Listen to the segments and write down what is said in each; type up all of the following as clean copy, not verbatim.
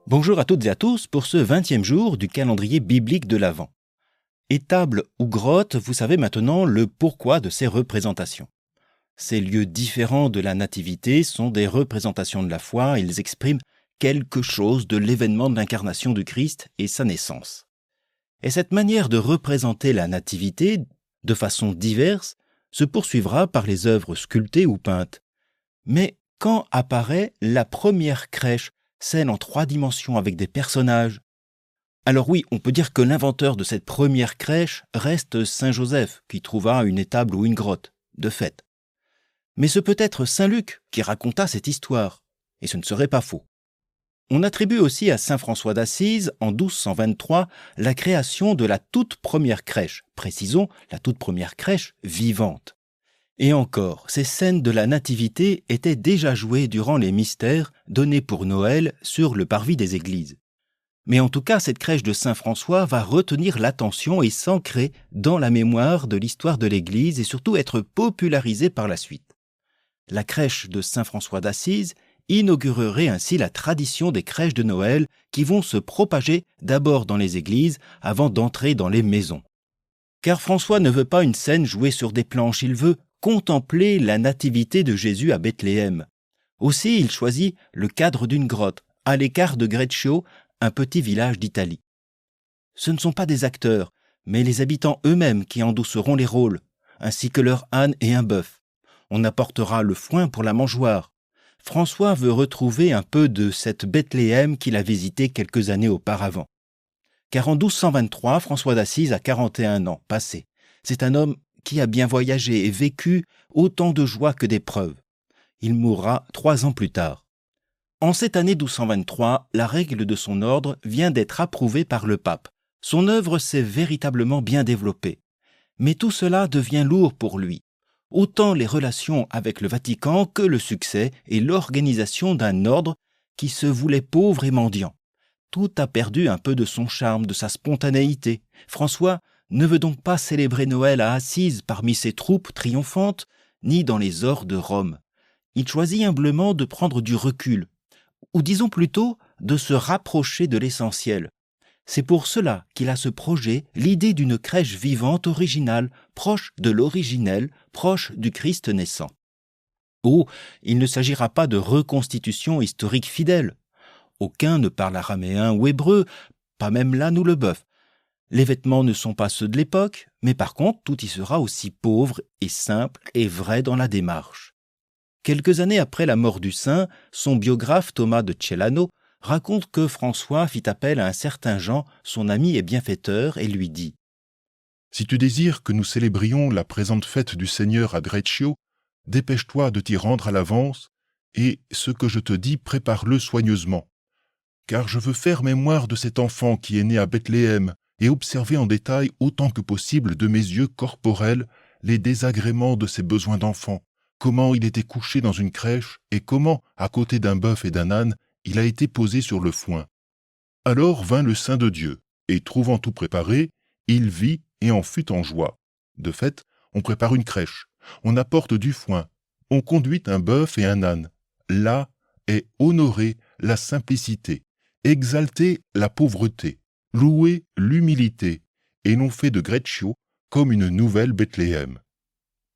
Bonjour à toutes et à tous pour ce 20e jour du calendrier biblique de l'Avent. Étable ou grotte, vous savez maintenant le pourquoi de ces représentations. Ces lieux différents de la nativité sont des représentations de la foi, ils expriment quelque chose de l'événement de l'incarnation du Christ et sa naissance. Et cette manière de représenter la nativité, de façon diverse, se poursuivra par les œuvres sculptées ou peintes. Mais quand apparaît la première crèche, scène en 3 dimensions avec des personnages? Alors oui, on peut dire que l'inventeur de cette première crèche reste Saint Joseph, qui trouva une étable ou une grotte, de fait. Mais ce peut être Saint Luc qui raconta cette histoire, et ce ne serait pas faux. On attribue aussi à Saint François d'Assise, en 1223, la création de la toute première crèche, précisons la toute première crèche vivante. Et encore, ces scènes de la nativité étaient déjà jouées durant les mystères donnés pour Noël sur le parvis des églises. Mais en tout cas, cette crèche de Saint François va retenir l'attention et s'ancrer dans la mémoire de l'histoire de l'Église et surtout être popularisée par la suite. La crèche de Saint François d'Assise inaugurerait ainsi la tradition des crèches de Noël qui vont se propager d'abord dans les églises avant d'entrer dans les maisons. Car François ne veut pas une scène jouée sur des planches, il veut contempler la nativité de Jésus à Bethléem. Aussi, il choisit le cadre d'une grotte, à l'écart de Greccio, un petit village d'Italie. Ce ne sont pas des acteurs, mais les habitants eux-mêmes qui endosseront les rôles, ainsi que leur âne et un bœuf. On apportera le foin pour la mangeoire. François veut retrouver un peu de cette Bethléem qu'il a visitée quelques années auparavant. Car en 1223, François d'Assise a 41 ans passés. C'est un homme qui a bien voyagé et vécu autant de joie que d'épreuves. Il mourra 3 ans plus tard. En cette année 1223, la règle de son ordre vient d'être approuvée par le pape. Son œuvre s'est véritablement bien développée. Mais tout cela devient lourd pour lui. Autant les relations avec le Vatican que le succès et l'organisation d'un ordre qui se voulait pauvre et mendiant. Tout a perdu un peu de son charme, de sa spontanéité. François ne veut donc pas célébrer Noël à Assise parmi ses troupes triomphantes, ni dans les ors de Rome. Il choisit humblement de prendre du recul, ou disons plutôt de se rapprocher de l'essentiel. C'est pour cela qu'il a ce projet, l'idée d'une crèche vivante originale, proche de l'originel, proche du Christ naissant. Oh, il ne s'agira pas de reconstitution historique fidèle. Aucun ne parle araméen ou hébreu, pas même l'âne ou le bœuf. Les vêtements ne sont pas ceux de l'époque, mais par contre, tout y sera aussi pauvre et simple et vrai dans la démarche. Quelques années après la mort du saint, son biographe Thomas de Celano raconte que François fit appel à un certain Jean, son ami et bienfaiteur, et lui dit « Si tu désires que nous célébrions la présente fête du Seigneur à Greccio, dépêche-toi de t'y rendre à l'avance, et ce que je te dis, prépare-le soigneusement. Car je veux faire mémoire de cet enfant qui est né à Bethléem, et observer en détail autant que possible de mes yeux corporels les désagréments de ses besoins d'enfant, comment il était couché dans une crèche, et comment, à côté d'un bœuf et d'un âne, il a été posé sur le foin. Alors vint le Saint de Dieu, et trouvant tout préparé, il vit et en fut en joie. De fait, on prépare une crèche, on apporte du foin, on conduit un bœuf et un âne. Là est honorée la simplicité, exaltée la pauvreté, louée l'humilité, et l'on fait de Greccio comme une nouvelle Bethléem. »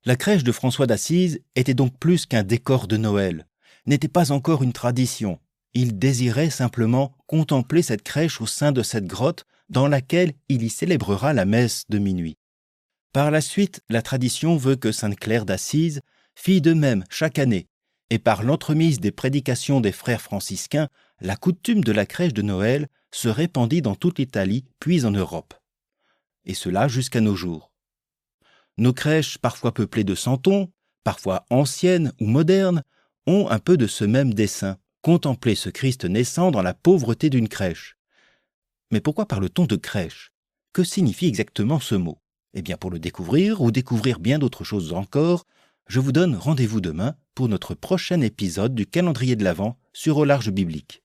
La crèche de François d'Assise était donc plus qu'un décor de Noël, n'était pas encore une tradition. Il désirait simplement contempler cette crèche au sein de cette grotte dans laquelle il y célébrera la messe de minuit. Par la suite, la tradition veut que Sainte Claire d'Assise fît de même chaque année, et par l'entremise des prédications des frères franciscains, la coutume de la crèche de Noël se répandit dans toute l'Italie puis en Europe. Et cela jusqu'à nos jours. Nos crèches, parfois peuplées de santons, parfois anciennes ou modernes, ont un peu de ce même dessein. Contempler ce Christ naissant dans la pauvreté d'une crèche. Mais pourquoi parle-t-on de crèche? Que signifie exactement ce mot? Eh bien, pour le découvrir ou découvrir bien d'autres choses encore, je vous donne rendez-vous demain pour notre prochain épisode du calendrier de l'Avent sur Au Large Biblique.